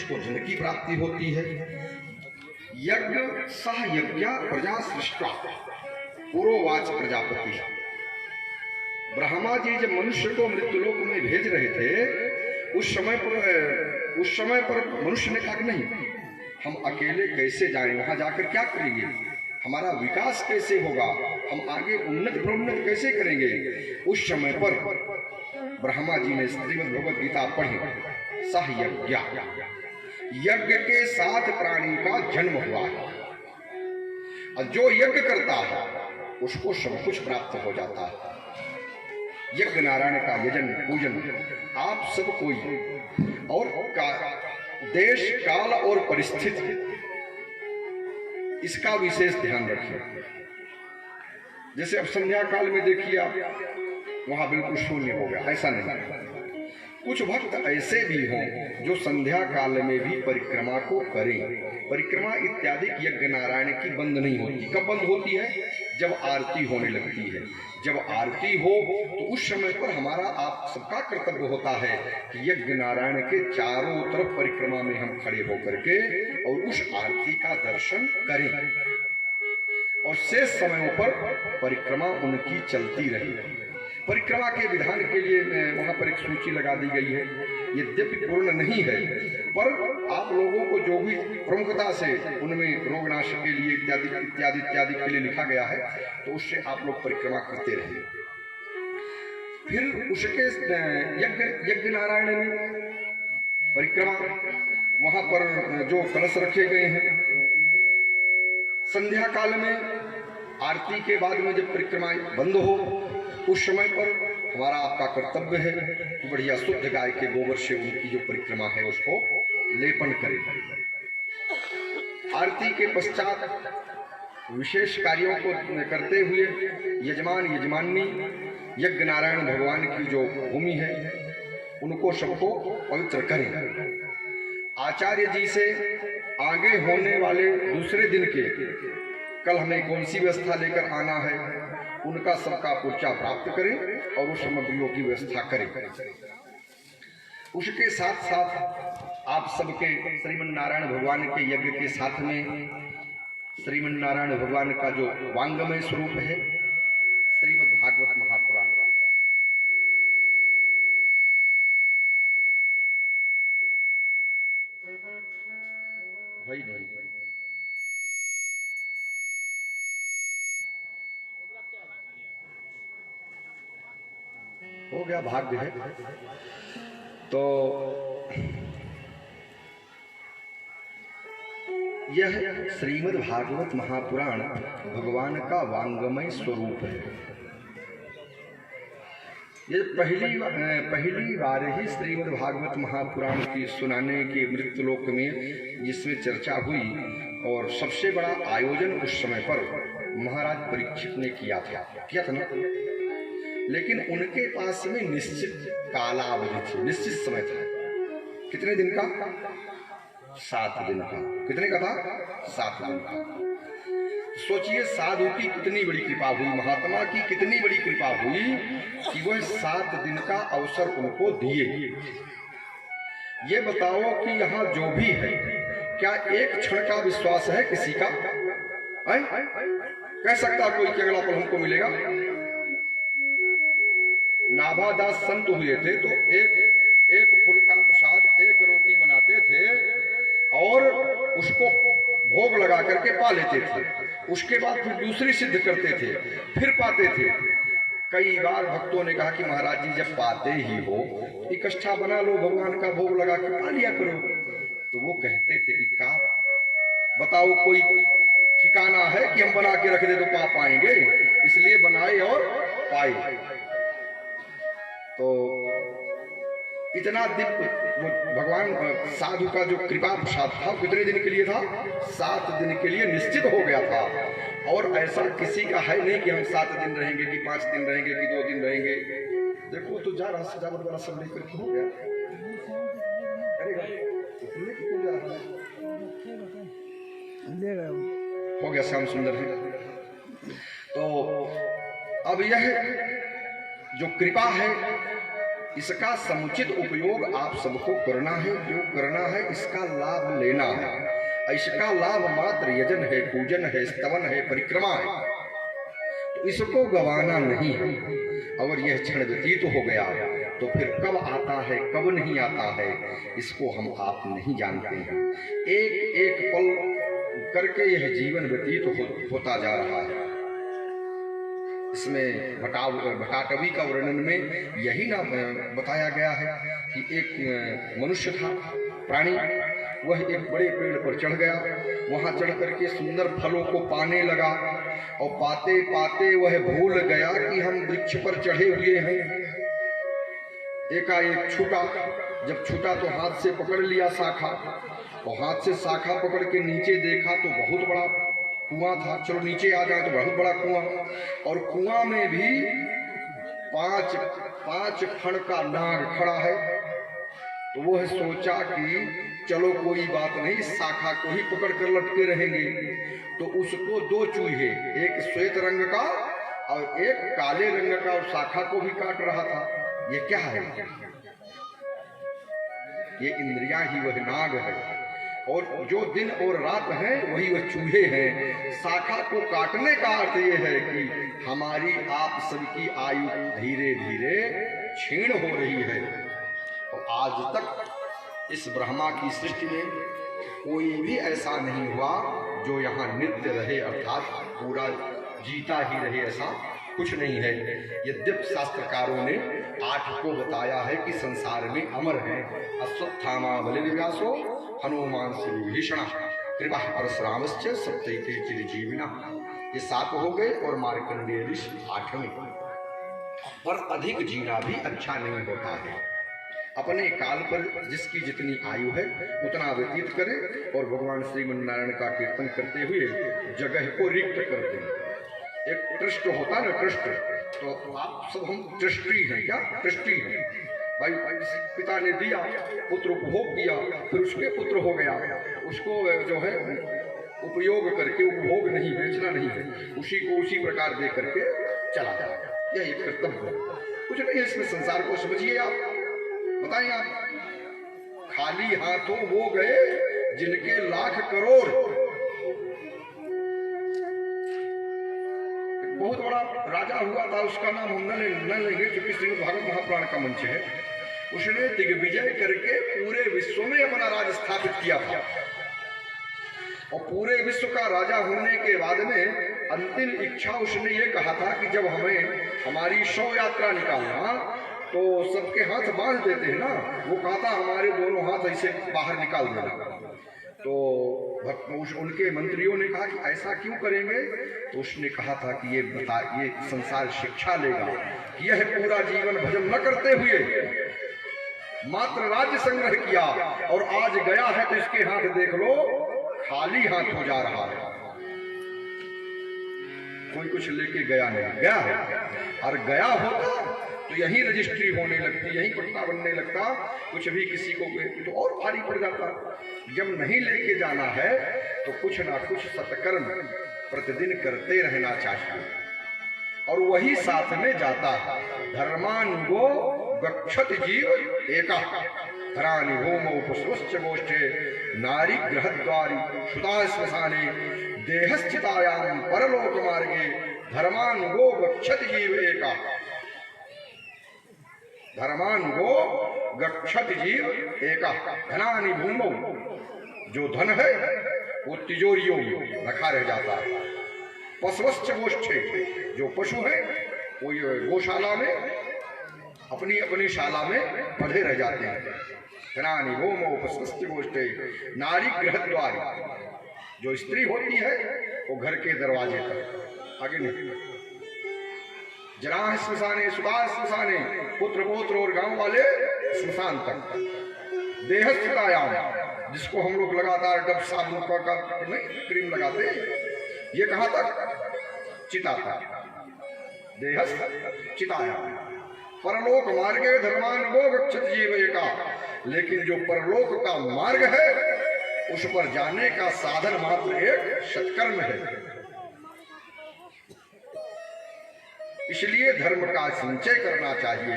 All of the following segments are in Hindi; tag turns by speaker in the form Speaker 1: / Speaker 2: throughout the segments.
Speaker 1: उसको धन की प्राप्ति होती है। यज्ञ सह यज्ञ प्रजा सृष्टा पुरोवाच प्रजापति। ब्रह्मा जी जब मनुष्य को मृत्युलोक में भेज रहे थे, उस समय पर मनुष्य ने कहा कि नहीं, हम अकेले कैसे जाएं, वहां जाकर क्या करेंगे, हमारा विकास कैसे होगा, हम आगे उन्नत प्रोन्नत कैसे करेंगे। उस समय पर ब्रह्मा जी ने श्रीमद् भगवद गीता पढ़ी। सह यज्ञ, यज्ञ के साथ प्राणी का जन्म हुआ है, और जो यज्ञ करता है उसको सब कुछ प्राप्त हो जाता है। यज्ञ नारायण का यजन पूजन आप सब कोई और देश काल और परिस्थिति इसका विशेष ध्यान रखिए। जैसे अब संध्या काल में देखिए आप, वहां बिल्कुल शून्य हो गया, ऐसा नहीं। कुछ भक्त ऐसे भी हों जो संध्या काल में भी परिक्रमा को करें। परिक्रमा इत्यादि यज्ञ नारायण की बंद नहीं होती। कब बंद होती है? जब आरती होने लगती है। जब आरती हो तो उस समय पर हमारा आप सबका कर्तव्य होता है कि यज्ञ नारायण के चारों तरफ परिक्रमा में हम खड़े होकर के और उस आरती का दर्शन करें, और शेष समयों पर परिक्रमा उनकी चलती रहे। परिक्रमा के विधान के लिए वहां पर एक सूची लगा दी गई है, यद्यपि पूर्ण नहीं है, पर आप लोगों को जो भी प्रमुखता से उनमें रोगनाश के लिए इत्यादि इत्यादि इत्यादि के लिए लिखा गया है, तो उससे आप लोग परिक्रमा करते रहिए। फिर उसके यज्ञ नारायण में परिक्रमा, वहां पर जो कलश रखे गए हैं, संध्या काल में आरती के बाद में जब परिक्रमा बंद हो, उस समय पर हमारा आपका कर्तव्य है कि बढ़िया शुद्ध गाय के गोबर से उनकी जो परिक्रमा है उसको लेपन करें। आरती के पश्चात विशेष कार्यों को करते हुए यजमान यजमानी यज्ञ नारायण भगवान की जो भूमि है उनको सबको पवित्र करें। आचार्य जी से आगे होने वाले दूसरे दिन के कल हमें कौन सी व्यवस्था लेकर आना है, उनका सबका पर्चा प्राप्त करें और उस सामग्रियों की व्यवस्था करें। उसके साथ साथ आप सबके श्रीमन नारायण भगवान के यज्ञ के साथ में श्रीमन नारायण भगवान का जो वांगमय स्वरूप है, श्रीमद् भागवत महापुराण, वही नहीं हो गया, भाग्य है। तो यह श्रीमद् भागवत महापुराण भगवान का वांगमय स्वरूप है। ये पहली बार ही श्रीमद् भागवत महापुराण की सुनाने के मृत्युलोक में जिसमें चर्चा हुई, और सबसे बड़ा आयोजन उस समय पर महाराज परीक्षित ने किया था ना, लेकिन उनके पास में निश्चित कालावधि थी, निश्चित समय था। कितने दिन का? 7 दिन का। कितने का था? 7 दिन का। सोचिए साधु की कितनी बड़ी कृपा हुई, महात्मा की कितनी बड़ी कृपा हुई कि वह 7 दिन का अवसर उनको दिए। ये बताओ कि यहाँ जो भी है, क्या एक क्षण का विश्वास है किसी का? कह सकता कोई कि अगला पल हमको मिलेगा? नाभादास संत हुए थे तो एक फूल का प्रसाद, एक रोटी बनाते थे और उसको भोग लगा करके पा लेते थे। उसके बाद फिर दूसरी सिद्ध करते थे, फिर पाते थे। कई बार भक्तों ने कहा कि महाराज जी जब पाते ही हो, इकट्ठा बना लो, भगवान का भोग लगा के पा लिया करो। तो वो कहते थे कि का बताओ, कोई ठिकाना है कि हम बना के रख दे तो पा पाएंगे? इसलिए बनाए और पाए। तो इतना दिव्य वो भगवान साधु का जो कृपा प्रसाद था, कितने दिन के लिए था? 7 दिन के लिए निश्चित हो गया था। और ऐसा किसी का है नहीं कि हम 7 दिन रहेंगे, कि 5 दिन रहेंगे, कि 2 दिन रहेंगे। देखो तो जा रहा सजावट वाला सब लेकर हो गया। हो गया, श्याम सुंदर है। तो अब यह जो कृपा है इसका समुचित उपयोग आप सबको करना है, जो करना है इसका लाभ लेना है। इसका लाभ मात्र यजन है, पूजन है, स्तवन है, परिक्रमा है, तो इसको गंवाना नहीं है। अगर यह क्षण व्यतीत हो गया तो फिर कब आता है कब नहीं आता है इसको हम आप नहीं जानते हैं। एक एक पल करके यह जीवन व्यतीत होता जा रहा है। इसमें भटाटवी का वर्णन में यही ना बताया गया है कि एक मनुष्य था, प्राणी, वह एक बड़े पेड़ पर चढ़ गया, वहां चढ़ करके सुंदर फलों को पाने लगा और पाते पाते वह भूल गया कि हम वृक्ष पर चढ़े हुए हैं। एकाएक छूटा, जब छूटा तो हाथ से पकड़ लिया शाखा, और हाथ से शाखा पकड़ के नीचे देखा तो बहुत बड़ा कुआं था। चलो नीचे आ जाए तो बहुत बड़ा कुआं, और कुआं में भी पांच फण का नाग खड़ा है। तो वह सोचा कि चलो कोई बात नहीं, इस शाखा को ही पकड़ कर लटके रहेंगे। तो उसको दो चूहे, एक श्वेत रंग का और एक काले रंग का, और शाखा को भी काट रहा था। ये क्या है? ये इंद्रियां ही वह नाग है, और जो दिन और रात है वही वह चूहे हैं। शाखा को काटने का अर्थ यह है कि हमारी आप सबकी आयु धीरे धीरे क्षीण हो रही है। और आज तक इस ब्रह्मा की सृष्टि में कोई भी ऐसा नहीं हुआ जो यहाँ नित्य रहे, अर्थात पूरा जीता ही रहे, ऐसा कुछ नहीं है। यद्यप शास्त्रकारों ने 8 को बताया है कि संसार में अमर है। अश्वत्थामा बलिर्व्यासो हनुमान से विभीषण कृपा परशुरामश्च सप्तैते चिरजीविना। ये 7 हो गए और मार्कंडेय ऋषि 8वें। पर अधिक जीना भी अच्छा नहीं होता है। अपने काल पर जिसकी जितनी आयु है उतना व्यतीत करे और भगवान श्रीमन्नारायण का कीर्तन करते हुए जगह को रिक्त कर दें। एक ट्रस्ट होता ना, ट्रस्ट, तो आप सब हम ट्रस्टी हैं। क्या ट्रस्टी हैं? भाई पिता ने दिया, पुत्र उपभोग किया, फिर उसके पुत्र हो गया, उसको जो है उपयोग करके, उपभोग नहीं, बेचना नहीं है, उसी को उसी प्रकार दे करके चला जाएगा। यह एक कर्तव्य है, कुछ नहीं है इसमें। संसार को समझिए आप, बताइए आप, खाली हाथों वो गए जिनके लाख करोड़। बहुत बड़ा राजा हुआ था, उसका नाम हम न लेंगे क्योंकि श्रीमद् भागवत महापुराण का मंच है। उसने दिग्विजय करके पूरे विश्व में अपना राज स्थापित किया था, और पूरे विश्व का राजा होने के बाद में अंतिम इच्छा उसने ये कहा था कि जब हमें हमारी 100 यात्रा निकालना तो सबके हाथ बांध देते हैं ना, वो कहा था हमारे दोनों हाथ ऐसे बाहर निकाल देना। तो उनके मंत्रियों ने कहा कि ऐसा क्यों करेंगे? तो उसने कहा था कि ये संसार शिक्षा लेगा कि यह पूरा जीवन भजन न करते हुए मात्र राज्य संग्रह किया, और आज गया है तो इसके हाथ देख लो खाली हाथ हो जा रहा है। कोई कुछ लेके गया नहीं, गया है, और गया होता तो यही रजिस्ट्री होने लगती, यही पट्टा बनने लगता, कुछ भी किसी को तो और भारी पड़ जाता। जब नहीं लेके जाना है तो कुछ ना कुछ सत्कर्म प्रतिदिन करते रहना चाहिए, और वही साथ में जाता है। धर्मानुगो गच्छत जीव एका धरानि भूमौ पुष्पश्च गोष्ठे नारी गृहद्वारी सुता श्मशाने देहस्थितायां परलोक मार्गे धर्मानुगो गच्छत जीव एका। धर्मानुगो गच्छत जीव एका धनानि भूमौ। जो धन है वो तिजोरियों में रखा रह जाता है। पशुश्च गोष्ठे, जो पशु है वो गौशाला में अपनी अपनी शाला में बंधे रह जाते हैं। धनानि भूमौ पशुश्च गोष्ठे नारी गृहद्वारी, जो स्त्री होती है वो घर के दरवाजे तक, आगे नहीं। जराह श्मशाने सुधा श्मशाने, पुत्र पौत्र और गांव वाले श्मशान तक। देहस्थितायाम, जिसको हम लोग लगातार डब साबुन का नहीं क्रीम लगाते, ये कहां तक? चिता तक। देहस्थ चितायाम। परलोक मार्गे धर्मानुगो गच्छत जीव एका। लेकिन जो परलोक का मार्ग है उस पर जाने का साधन मात्र एक सत्कर्म है। इसलिए धर्म का संचय करना चाहिए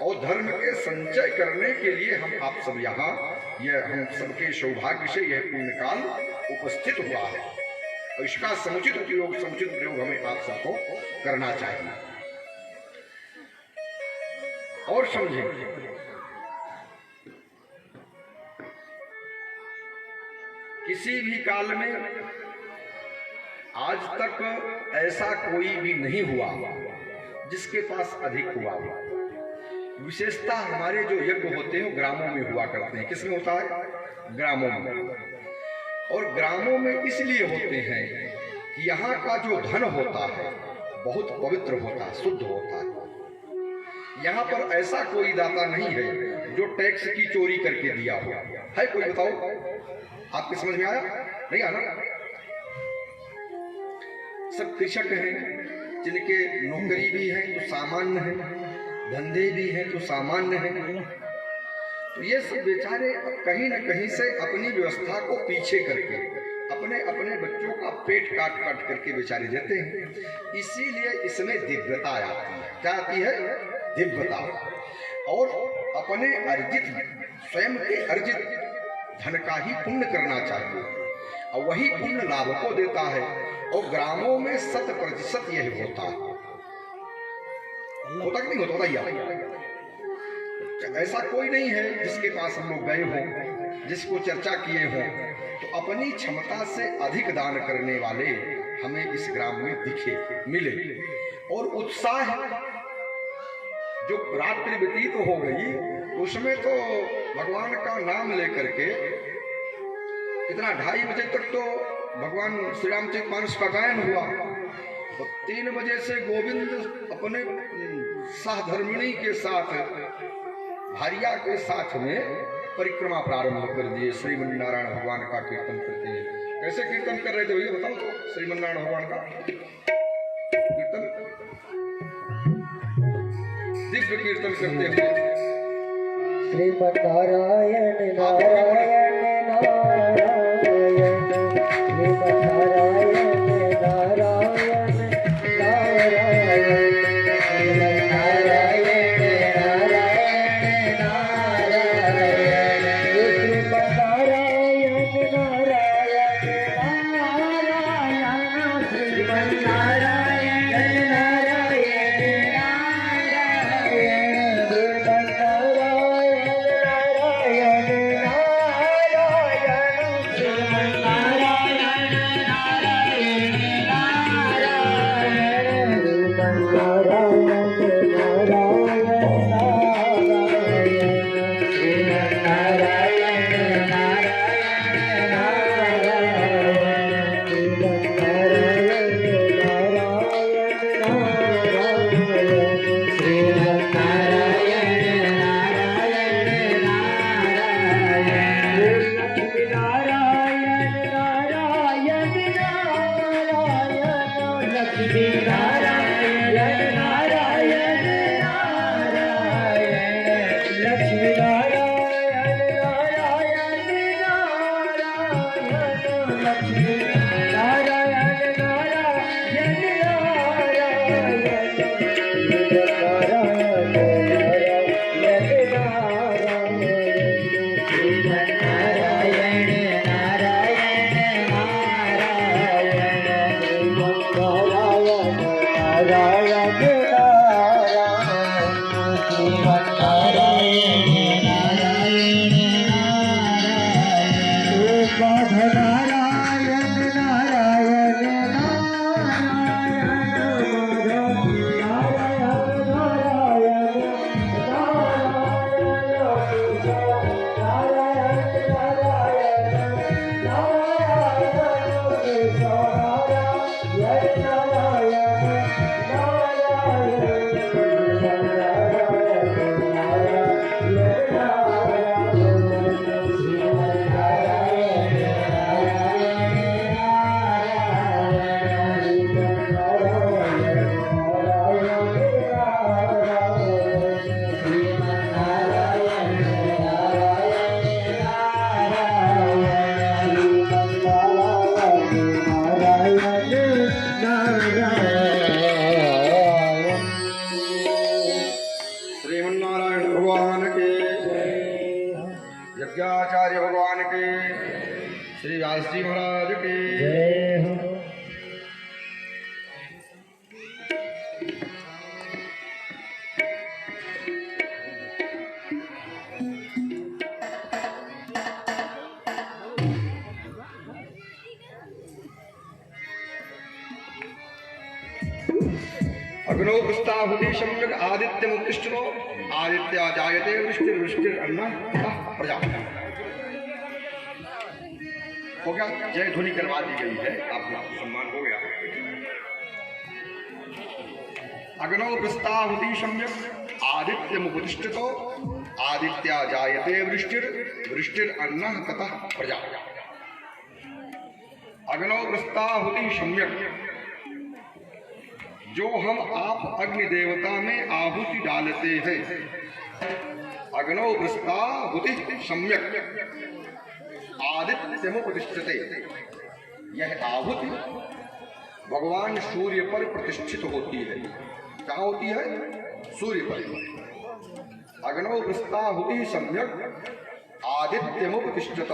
Speaker 1: और धर्म के संचय करने के लिए हम आप सब यहाँ यह हम सबके सौभाग्य से यह पुण्यकाल उपस्थित हुआ है और इसका समुचित उपयोग समुचित प्रयोग हमें आप सबको करना चाहिए। और समझें किसी भी काल में आज तक ऐसा कोई भी नहीं हुआ जिसके पास अधिक हुआ। विशेषता हमारे जो यज्ञ होते हैं ग्रामों में हुआ करते हैं। किसमें होता है? ग्रामों में। और ग्रामों में इसलिए होते हैं कि यहाँ का जो धन होता है बहुत पवित्र होता है, शुद्ध होता है। यहाँ पर ऐसा कोई दाता नहीं है जो टैक्स की चोरी करके दिया हो। है कोई? बताओ, आपके समझ में आया? नहीं आना? सब कृषक हैं जिनके नौकरी भी है तो सामान्य है, धंधे भी हैं तो सामान्य है। तो ये सब बेचारे कहीं न कहीं से अपनी व्यवस्था को पीछे करके अपने अपने बच्चों का पेट काट काट करके बेचारे देते हैं। इसीलिए इसमें दिव्यता आती है। क्या आती है? दिव्यता। और अपने अर्जित स्वयं के अर्जित धन का ही पुण्य करना चाहिए और वही पुण्य लाभ को देता है। और ग्रामों में 100% यह होता है। होता कि नहीं होता? बताइए। ऐसा कोई नहीं है जिसके पास हम लोग गए हों, जिसको चर्चा किए हों तो अपनी क्षमता से अधिक दान करने वाले हमें इस ग्राम में दिखे, मिले। और उत्साह जो रात्रि व्यतीत हो गई उसमें तो भगवान का नाम लेकर के इतना 2:30 बजे तक तो भगवान श्री रामचरितमानस का गायन हुआ। तो 3 बजे से गोविंद अपने सहधर्मिणी के साथ भारिया के साथ में परिक्रमा प्रारंभ कर दिए। श्रीमन्नारायण भगवान का कीर्तन करते हैं। कैसे कीर्तन कर रहे थे भैया बताओ तो? श्रीमन्नारायण भगवान का कीर्तन, दिव्य कीर्तन करते हुए
Speaker 2: श्रीमन्नारायण नारायण
Speaker 1: श्री व्यास जी महाराज के
Speaker 2: जय हो।
Speaker 1: अग्नो प्रस्ताहुति सम्यक आदित्यम उत्तिष्ठतो आदित्या जायते वृष्टिर वृष्टिर अन्नः प्रजा। हो गया, जय ध्वनि करवा दी गई है, आपका सम्मान हो गया। अग्नो प्रस्ताहुति सम्यक आदित्यम उत्तिष्ठतो आदित्या जायते वृष्टिर वृष्टिर अन्नः ततः प्रजा। अग्नो प्रस्ताहुति सम्यक, जो हम आप अग्नि देवता में आहुति डालते हैं। अग्नो प्रस्ताहुति सम्यक आदित्यमुपतिष्ठते, यह आहुति भगवान सूर्य पर प्रतिष्ठित होती है। कहाँ होती है? सूर्य पर। अग्नो प्रस्ताहुति सम्यक आदित्यमुपतिष्ठत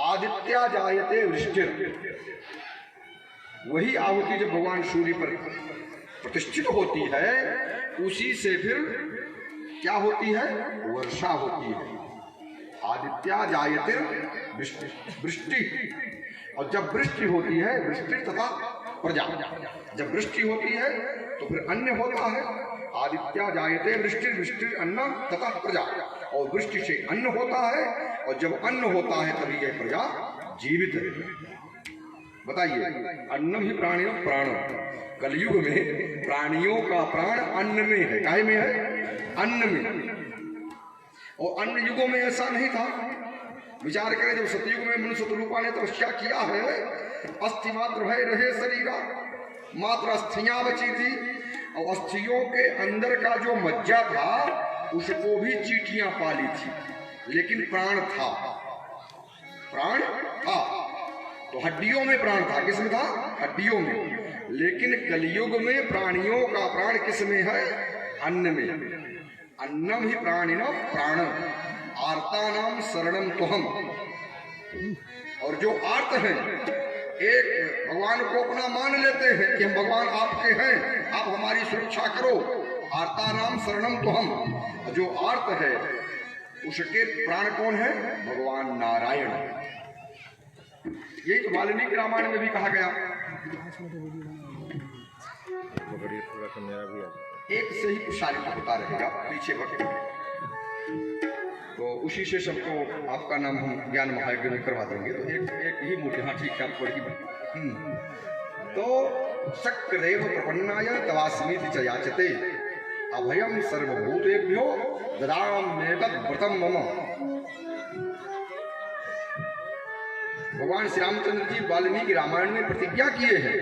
Speaker 1: आदित्या जायते वृष्टिर, वही आहुति जब भगवान सूर्य पर प्रतिष्ठित होती है, उसी से फिर क्या होती है? वर्षा होती है। आदित्या जायते वृष्टि, और जब वृष्टि होती है वृष्टि तथा प्रजा, जब वृष्टि होती है तो फिर अन्न होता है। आदित्या जायते वृष्टि वृष्टि अन्न तथा प्रजा, और वृष्टि से अन्न होता है, और जब अन्न होता है तभी यह प्रजा जीवित है। बताइए, अन्नम ही प्राणियों प्राण। कलयुग में प्राणियों का प्राण अन्न में है। काहे में है? अन्न में। और अन्य युगों में ऐसा नहीं था। विचार करें, जब सतयुग में मनुष्य रूपा ने तपस्या किया है, अस्थि मात्र भय रहे शरीरा, मात्र अस्थियां बची थी, और अस्थियों के अंदर का जो मज्जा था उसको भी चींटियां पाली थी, लेकिन प्राण था। प्राण था तो हड्डियों में प्राण था। किस में था? हड्डियों में। लेकिन कलयुग में प्राणियों का प्राण किस में है? अन्न में। अन्नम ही प्राणिन प्राण आर्तानाम शरणम तुहम। और जो आर्त हैं, एक भगवान को अपना मान लेते हैं कि हम भगवान आपके हैं, आप हमारी सुरक्षा करो। आर्तानाम शरणम तुहम। जो आर्त है उसके प्राण कौन है? भगवान नारायण। यही तो वाल्मीकि रामायण में भी कहा गया। एक से ही प्रसारित होता रहेगा, पीछे भक्त, तो उसी से सबको आपका नाम हम ज्ञान महायज्ञ में करवा देंगे। तो एक ही मूर्ति। हाँ ठीक है, आप पढ़िए। तो शक्रदेव प्रपन्नाय तवास्मीति च याचते अभयम सर्वभूतेभ्यो ददाम्येतद् व्रतम मम। भगवान श्री रामचंद्र जी वाल्मीकि रामायण में प्रतिज्ञा किए हैं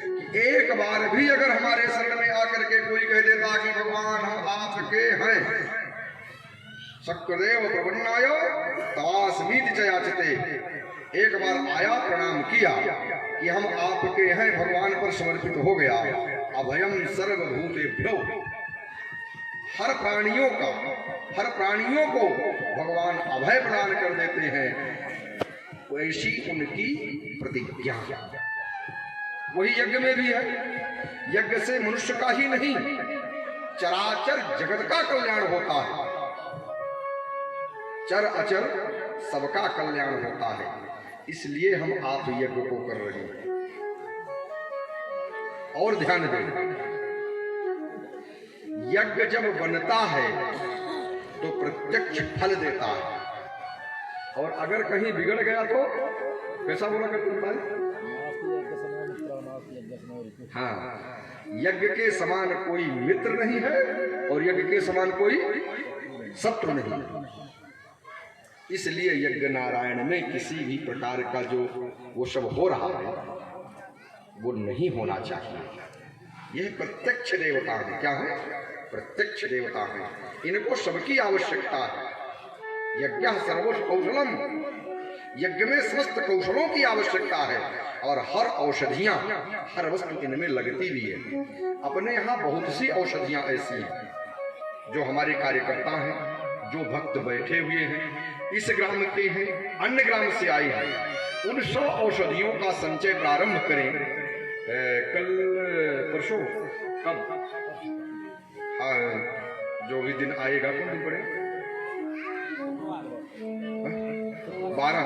Speaker 1: कि एक बार भी अगर हमारे शरण में आकर के कोई कह देता कि भगवान हम आपके हैं, शक्रदेव प्रपन्नाय तवास्मीति च याचते, एक बार आया, प्रणाम किया कि हम आपके हैं, भगवान पर समर्पित हो गया। अभयम सर्वभूतेभ्यो, हर प्राणियों का, हर प्राणियों को भगवान अभय प्रदान कर देते हैं। वैसी उनकी प्रतिज्ञा वही यज्ञ में भी है। यज्ञ से मनुष्य का ही नहीं, चराचर जगत का कल्याण होता है। चर अचर सबका कल्याण होता है। इसलिए हम आप यज्ञ को कर रहे हैं। और ध्यान दें, यज्ञ जब बनता है तो प्रत्यक्ष फल देता है, और अगर कहीं बिगड़ गया तो कैसा बोला करते हैं? हाँ, यज्ञ के समान कोई मित्र नहीं है और यज्ञ के समान कोई शत्रु नहीं है। इसलिए यज्ञ नारायण में किसी भी प्रकार का जो वो सब हो रहा है वो नहीं होना चाहिए। यह प्रत्यक्ष देवता है। क्या है? प्रत्यक्ष देवता है। इनको सबकी आवश्यकता है। यज्ञ सर्वोच्च कौशलम, यज्ञ में समस्त कौशलों की आवश्यकता है, और हर औषधियां, हर वस्तु इनमें लगती भी है। अपने यहाँ बहुत सी औषधियां ऐसी हैं जो हमारे कार्यकर्ता हैं, जो भक्त बैठे हुए हैं, इस ग्राम के हैं, अन्य ग्राम से आए हैं, उन 100 औषधियों का संचय प्रारंभ करें। कल परसों कब, हाँ, जो भी दिन आएगा कौन दिन पड़े, 12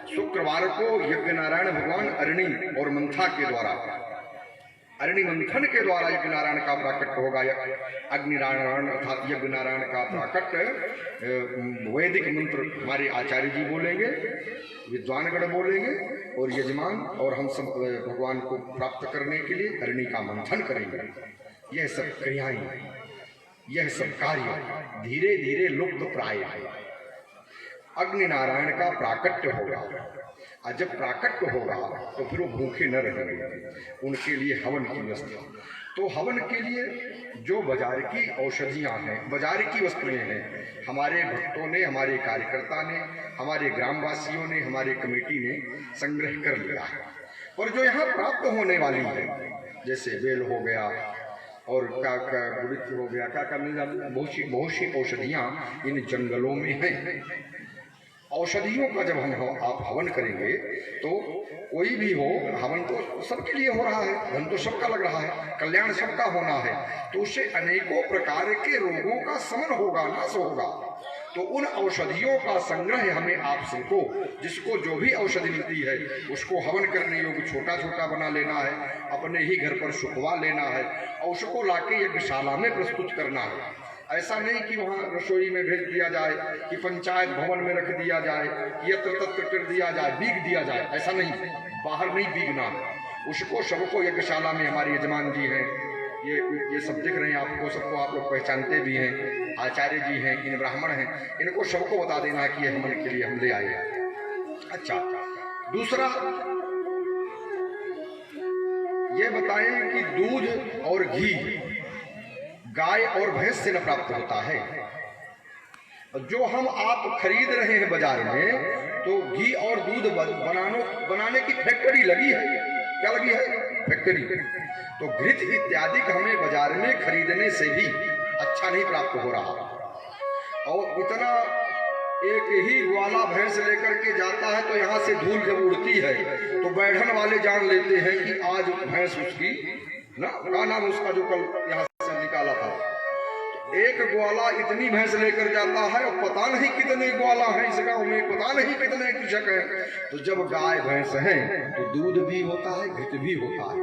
Speaker 1: शुक्रवार को यज्ञ नारायण भगवान अरणि और मंथा के द्वारा, अरणि मंथन के द्वारा यज्ञ नारायण का प्राकट होगा। अग्नि नारायण अर्थात यज्ञ नारायण का प्राकट वैदिक मंत्र हमारे आचार्य जी बोलेंगे, विद्वानगण बोलेंगे, और यजमान और हम सब भगवान को प्राप्त करने के लिए अरणि का मंथन करेंगे। यह सब क्रियाएं, यह सब कार्य धीरे धीरे लुप्त प्राय है। अग्नि नारायण का प्राकट्य होगा, और जब प्राकट्य होगा तो फिर वो भूखे न रहेंगे, उनके लिए हवन की व्यवस्था। तो हवन के लिए जो बाजार की औषधियां हैं, बाजार की वस्तुएं हैं, हमारे भक्तों ने, हमारे कार्यकर्ता ने, हमारे ग्रामवासियों ने, हमारे कमेटी ने संग्रह कर लिया है। और जो यहाँ प्राप्त होने वाली है, जैसे बेल हो गया और क्या गुड़ित हो गया, क्या मिल जाता, बहुत सी औषधियाँ इन जंगलों में हैं। औषधियों का जब हम आप हवन करेंगे तो कोई भी हो, हवन तो सबके लिए हो रहा है, धन तो सबका लग रहा है, कल्याण सबका होना है, तो उससे अनेकों प्रकार के रोगों का शमन होगा, नाश होगा। तो उन औषधियों का संग्रह हमें आप सबको, जिसको जो भी औषधि मिलती है उसको हवन करने योग्य छोटा छोटा बना लेना है, अपने ही घर पर सुखवा लेना है और उसको लाके यज्ञशाला में प्रस्तुत करना है। ऐसा नहीं कि वहाँ रसोई में भेज दिया जाए, कि पंचायत भवन में रख दिया जाए, यत्र तत्र कर दिया जाए, बीग दिया जाए, ऐसा नहीं, बाहर नहीं बीगना। उसको सबको यज्ञशाला में, हमारे यजमान जी हैं, ये सब दिख रहे हैं आपको, सबको आप लोग पहचानते भी हैं, आचार्य जी हैं, इन ब्राह्मण हैं, इनको सबको बता देना कि ये हवन के लिए हम ले आए। अच्छा, दूसरा ये बताएं कि दूध और घी गाय और भैंस से न प्राप्त होता है। जो हम आप खरीद रहे हैं बाजार में, तो घी और दूध बनाने की फैक्ट्री लगी है। क्या लगी है? फैक्ट्री। तो घृत इत्यादि हमें बाजार में खरीदने से भी अच्छा नहीं प्राप्त हो रहा। और इतना एक ही ग्वाला भैंस लेकर के जाता है तो यहाँ से धूल जब उड़ती है तो बैठन वाले जान लेते हैं कि आज भैंस उसकी ना, क्या नाम उसका जो कल यहाँ से निकाला था, एक ग्वाला इतनी भैंस लेकर जाता है और पता नहीं कितने ग्वाला हैं इस गांव में, पता नहीं कितने कृषक हैं। तो जब गाय भैंस हैं तो दूध भी होता है, घृत भी होता है।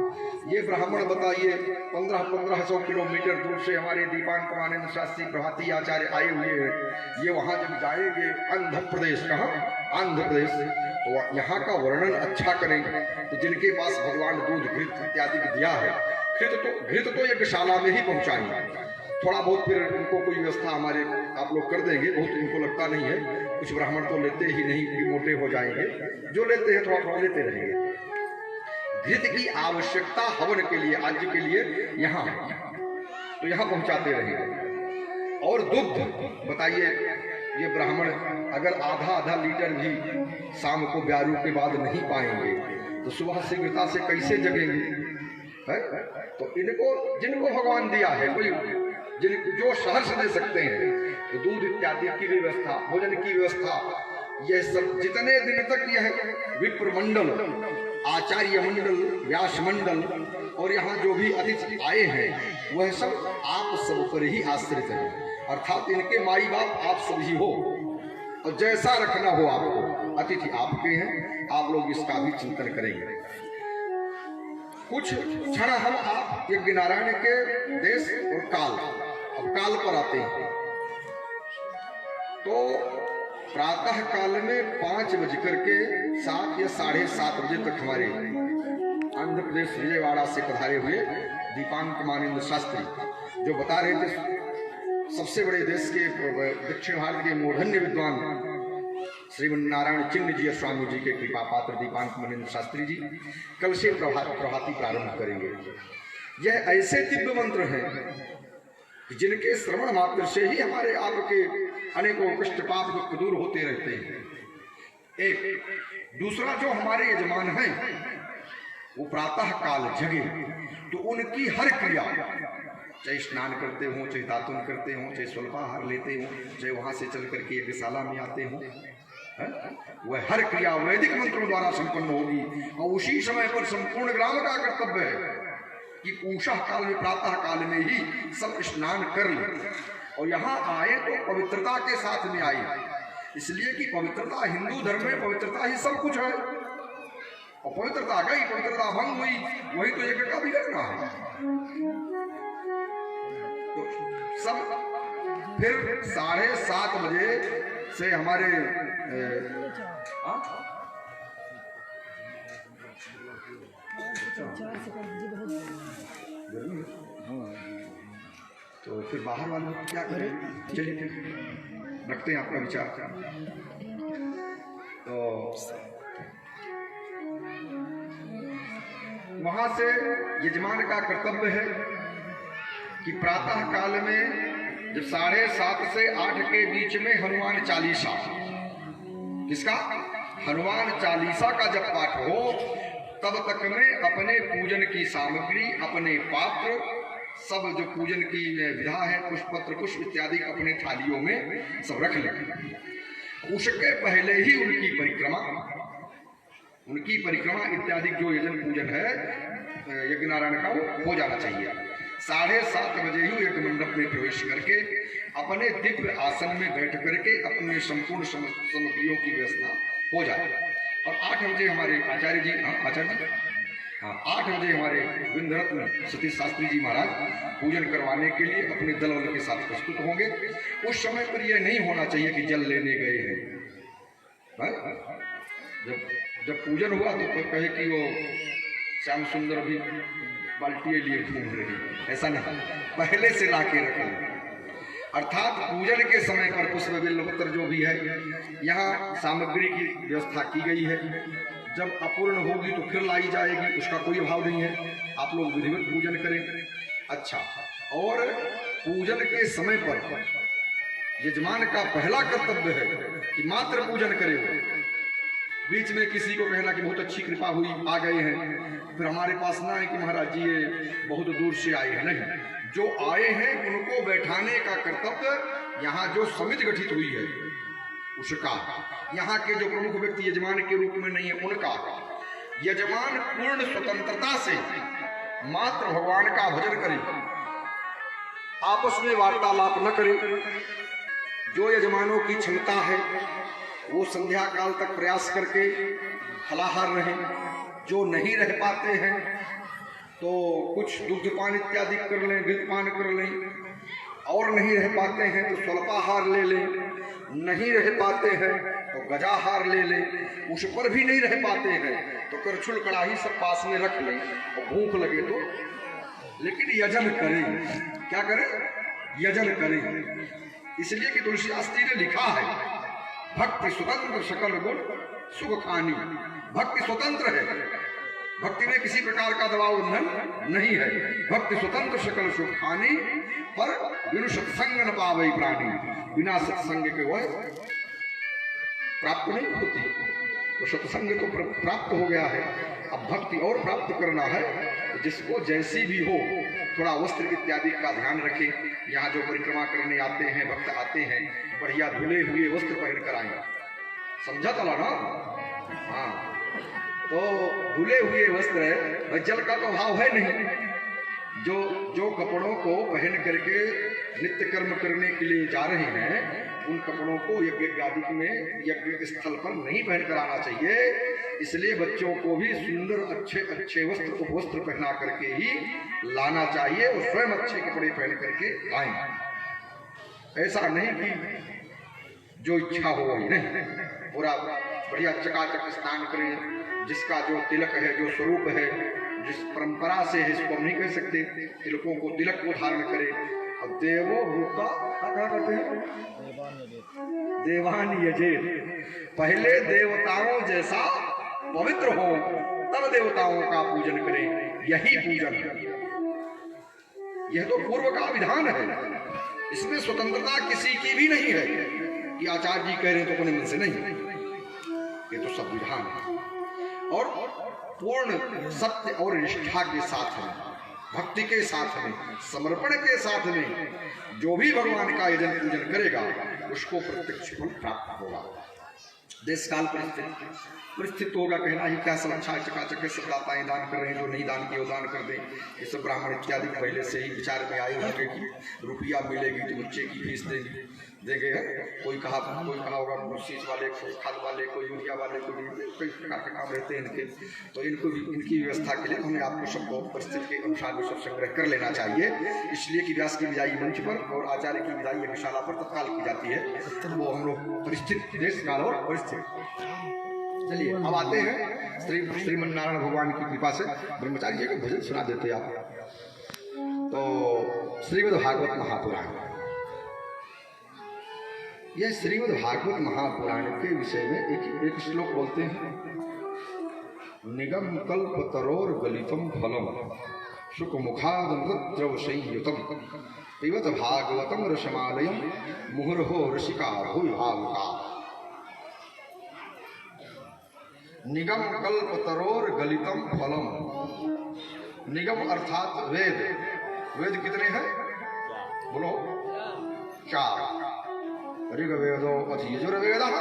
Speaker 1: ये ब्राह्मण बताइए 1500 किलोमीटर दूर से हमारे दीपांकमानंद शास्त्री प्रभाती आचार्य आए हुए हैं। ये वहाँ जब जाएंगे आंध्र प्रदेश, कहाँ? आंध्र प्रदेश, तो यहाँ का वर्णन अच्छा करें। तो जिनके पास भगवान दूध घृत इत्यादि दिया है, घृत तो यज्ञशाला में ही पहुँचाएंगे। थोड़ा बहुत फिर इनको कोई व्यवस्था हमारे आप लोग कर देंगे, बहुत इनको लगता नहीं है, कुछ ब्राह्मण तो लेते ही नहीं कि मोटे हो जाएंगे, जो लेते हैं थोड़ा थोड़ा लेते रहेंगे। घृत की आवश्यकता हवन के लिए, आज के लिए यहाँ तो यहाँ पहुँचाते रहेंगे। और दुग्ध बताइए, ये ब्राह्मण अगर आधा लीटर भी शाम को ब्यारू के बाद नहीं पाएंगे तो सुबह शीघ्रता से कैसे जगेंगे? है? तो इनको जिनको भगवान दिया है, कोई जो सहर्ष दे सकते हैं, तो दूध इत्यादि की व्यवस्था, भोजन की व्यवस्था, यह सब जितने दिन तक यह विप्र मंडल, आचार्य मंडल, व्यास मंडल और यहाँ जो भी अतिथि आए हैं वह सब आप सब पर ही आश्रित है। अर्थात इनके माई बाप आप सब ही हो, और जैसा रखना हो आपको, अतिथि आपके हैं, आप लोग इसका भी चिंतन करेंगे। कुछ क्षण हम आप यज्ञ नारायण के देश और काल, अब काल पर आते हैं। तो प्रातः काल में 5:07 या 7:30 बजे तक हमारे आंध्र प्रदेश विजयवाड़ा से पधारे हुए दीपांकमानंद शास्त्री जो बता रहे थे, सबसे बड़े देश के दक्षिण भारत के मूर्धन्य विद्वान श्रीमन्नारायण चिन्ह जी स्वामी जी के कृपा पात्र दीपांकमानंद शास्त्री जी कल से प्रभाती प्रारंभ करेंगे। यह ऐसे दिव्य मंत्र हैं जिनके श्रवण मात्र से ही हमारे आपके अनेकों कष्ट पाप दुख दूर होते रहते हैं। एक दूसरा, जो हमारे यजमान हैं वो प्रातः काल जगे तो उनकी हर क्रिया चाहे स्नान करते हों, चाहे दातुन करते हों, चाहे स्वल्पाहार लेते हों, चाहे वहाँ से चल करके यज्ञशाला में आते हों, वह हर क्रिया वैदिक मंत्रों द्वारा संपन्न होगी। और उसी समय पर संपूर्ण ग्राम का कर्तव्य है कि उषा काल में, प्रातः काल में ही सब स्नान कर ले और यहाँ आए तो पवित्रता के साथ में आए, इसलिए कि पवित्रता, हिंदू धर्म में पवित्रता ही सब कुछ है। और पवित्रता गई, पवित्रता भंग हुई, वही तो यज्ञ का बिगड़ना है। तो सब फिर 7:30 बजे से हमारे तो फिर बाहर वाले क्या करें? चलिए रखते हैं आपका विचार। तो वहां से यजमान का कर्तव्य है कि प्रातः काल में जब 7:30 से 8 के बीच में हनुमान चालीसा, किसका? हनुमान चालीसा का जब पाठ हो तब तक में अपने पूजन की सामग्री, अपने पात्र, सब जो पूजन की विधा है, पुष्पत्र पुष्प इत्यादि अपने थालियों में सब रख लें। उसके पहले ही उनकी परिक्रमा इत्यादि जो यजन पूजन है यज्ञ नारायण का वो हो जाना चाहिए। 7:30 बजे ही यज्ञ मंडप में प्रवेश करके अपने दिव्य आसन में बैठ करके अपने संपूर्ण सामग्रियों की व्यवस्था हो जाए। और 8 बजे हमारे आचार्य जी, 8 बजे हमारे विंध्यरत्न सतीश शास्त्री जी महाराज पूजन करवाने के लिए अपने दल बल के साथ प्रस्तुत होंगे। उस समय पर यह नहीं होना चाहिए कि जल लेने गए हैं। जब पूजन हुआ तो कहे कि वो श्याम सुंदर भी बाल्टियां लिए घूम रही, ऐसा नहीं, पहले से ला के रखें। अर्थात पूजन के समय पर पुष्प बिल्वपत्र जो भी है, यहाँ सामग्री की व्यवस्था की गई है। जब अपूर्ण होगी तो फिर लाई जाएगी, उसका कोई अभाव नहीं है। आप लोग विधिवत पूजन करें। अच्छा, और पूजन के समय पर यजमान का पहला कर्तव्य है कि मात्र पूजन करे। बीच में किसी को कहना कि बहुत अच्छी कृपा हुई, आ गए हैं, फिर हमारे पास ना है कि महाराज जी ये बहुत दूर से आए हैं। नहीं, जो आए हैं उनको बैठाने का कर्तव्य यहाँ जो समिति गठित हुई है उसका, यहाँ के जो प्रमुख व्यक्ति यजमान के रूप में नहीं है उनका। यजमान पूर्ण स्वतंत्रता से मात्र भगवान का भजन करे, आपस में वार्तालाप न करे। जो यजमानों की क्षमता है वो संध्या काल तक प्रयास करके फलाहार रहें। जो नहीं रह पाते हैं तो कुछ दुग्धपान इत्यादि कर लें, घृतपान कर लें। और नहीं रह पाते हैं तो स्वल्पाहार ले लें। नहीं रह पाते हैं तो गजाहार ले लें। उस पर भी नहीं रह पाते हैं तो करछुल कड़ाही सब पास में रख लें और भूख लगे तो, लेकिन यजन करें। क्या करें? यजन करें। इसलिए कि तुलसीदास जी ने लिखा है, भक्ति स्वतंत्र सकल गुण सुख खानी। भक्ति स्वतंत्र है, भक्ति में किसी प्रकार का दबाव बंधन नहीं है। भक्ति स्वतंत्र सकल सुख खानी, पर बिनु सत्संग न पावई प्राणी। बिना सत्संग के वह प्राप्त नहीं होती। तो सत्संग तो प्राप्त हो गया है, अब भक्ति और प्राप्त करना है। तो जिसको जैसी भी हो थोड़ा वस्त्र इत्यादि का ध्यान रखें। यहाँ जो परिक्रमा करने आते हैं, भक्त आते हैं, बढ़िया धुले हुए वस्त्र पहन कर आए। समझा चला ना? हाँ, तो धुले हुए वस्त्र है, जल का तो अभाव है नहीं। जो कपड़ों को पहन करके नित्य कर्म करने के लिए जा रहे हैं, उन कपड़ों को यज्ञ आदि में, यज्ञ स्थल पर नहीं पहन कर आना चाहिए। इसलिए बच्चों को भी सुंदर अच्छे अच्छे वस्त्र, उपवस्त्र पहना करके ही लाना चाहिए और स्वयं अच्छे कपड़े पहन करके लाएं। ऐसा नहीं कि जो इच्छा हो वही, नहीं, पूरा बढ़िया चकाचक स्नान करें। जिसका जो तिलक है, जो स्वरूप है, जिस परंपरा से है, इसको हम नहीं कह सकते। तिलकों को, तिलक को धारण करें। अब देवो भूता क्या करते हैं? देवान यजे। पहले देवताओं जैसा पवित्र हो तब देवताओं का पूजन करें। यही पूजन है, यह तो पूर्व का विधान है। इसमें स्वतंत्रता किसी की भी नहीं है कि आचार्य जी कह रहे हैं तो अपने मन से नहीं। ये तो सब विधान है और पूर्ण सत्य और निष्ठा के साथ है। भक्ति के साथ में, समर्पण के साथ में जो भी भगवान का यजन पूजन करेगा उसको प्रत्यक्ष फल प्राप्त होगा। देश काल परिस्थिति होगा, कहना ही क्या, सब अच्छा चकाचक सब दाताएं दान कर रहे हैं, जो नहीं दान किए वो दान कर दें। ये सब ब्राह्मण इत्यादि पहले से ही विचार में आए होंगे कि रुपया मिलेगी तो बच्चे की फीस देंगे। कोई कहा होगा सींच वाले, कोई खाद वाले, कोई यूरिया वाले, कोई प्रकार के काम रहते हैं इनके, तो इनको भी इनकी व्यवस्था के लिए हमें आपको सबको परिस्थिति के अनुसार में सब संग्रह कर लेना चाहिए। इसलिए कि व्यास की विदाई मंच पर और आचार्य की विदाई यज्ञशाला पर तत्काल की जाती है। तो वो हम लोग परिस्थिति, देश काल और परिस्थिति। चलिए अब आते हैं श्रीमन नारायण भगवान की कृपा से ब्रह्मचारी जी का भजन सुना देते आप। तो श्रीमद् भागवत महापुराण, यह श्रीमद् भागवत महापुराण के विषय में एक श्लोक बोलते हैं, निगम कल्प तरोर गलितम फलम सुख मुखाद्रव संयुतम पिबत भागवतम रसमालयम मुहुर्हो रसिका भूय भावुका। निगम कल्प तरोर गलितम फलम, निगम अर्थात वेद। वेद कितने हैं बोलो? 4। ऋग्वेदो अथ यजुर्वेदः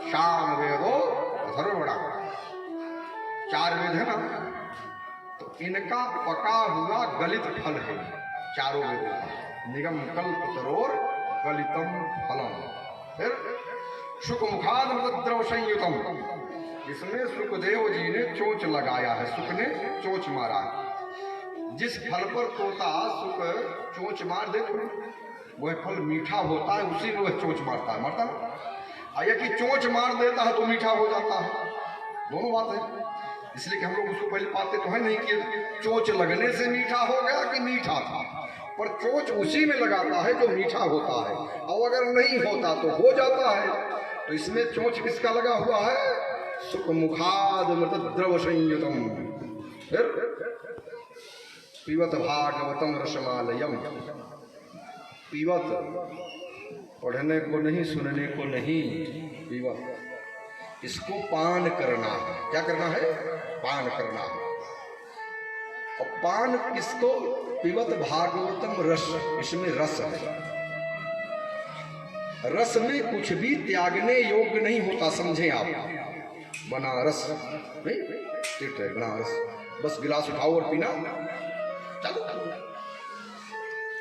Speaker 1: सामवेदो अथर्वणः। 4 वेद है ना, तो इनका पका हुआ गलित फल है चारों वेदों का। निगम कल्प तरोर गलितम फलम। फिर शुक मुखाद मृतद्रव संयुतम, इसमें सुखदेव जी ने चोंच लगाया है, सुख ने चोंच मारा। जिस फल पर तोता सुख चोंच मार दे तो वह फल मीठा होता है, उसी में वह चोंच मारता है, या कि चोंच मार देता है तो मीठा हो जाता है। दोनों बात है। इसलिए कि हम लोग उसको पहले पाते तो है नहीं कि चोंच लगने से मीठा हो गया कि मीठा था, पर चोंच उसी में लगाता है जो मीठा होता है, और अगर नहीं होता तो हो जाता है। तो इसमें चोंच किसका लगा हुआ है? सुख मुखाद मृतद्रव संयुतम। फिर पिबत भागवतम रसमालयम। पिबत पढ़ने को नहीं, सुनने को नहीं, पिबत इसको पान करना है। क्या करना है? पान करना है। और पान किसको? पिबत भागवतम रस, इसमें रस है। रस में कुछ भी त्यागने योग्य नहीं होता, समझें आप। बनारस नहीं, तीर्थ है बनारस, बस गिलास उठाओ और पीना। चलो,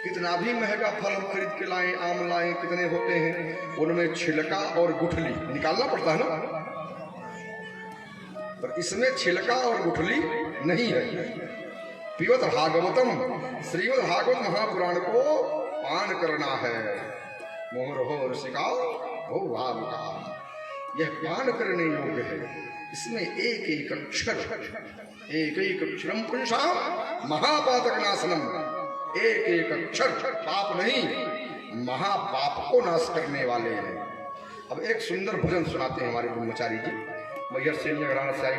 Speaker 1: कितना भी महंगा फल हम खरीद के लाएं, आम लाएं, कितने होते हैं, उनमें छिलका और गुठली निकालना पड़ता है ना, पर इसमें छिलका और गुठली नहीं है। पिबत भागवतम, श्रीमद् भागवत महापुराण को पान करना है। मोहर हो रसिका भो भावुका, यह पान करने योग्य है। इसमें एक एक अक्षर, एक एक अक्षरम पुरुषाम महापातक नाशनम, एक एक अक्षर पाप नहीं, महापाप को नाश करने वाले हैं। अब एक सुंदर भजन सुनाते हैं हमारे ब्रह्मचारी जी। मैहर से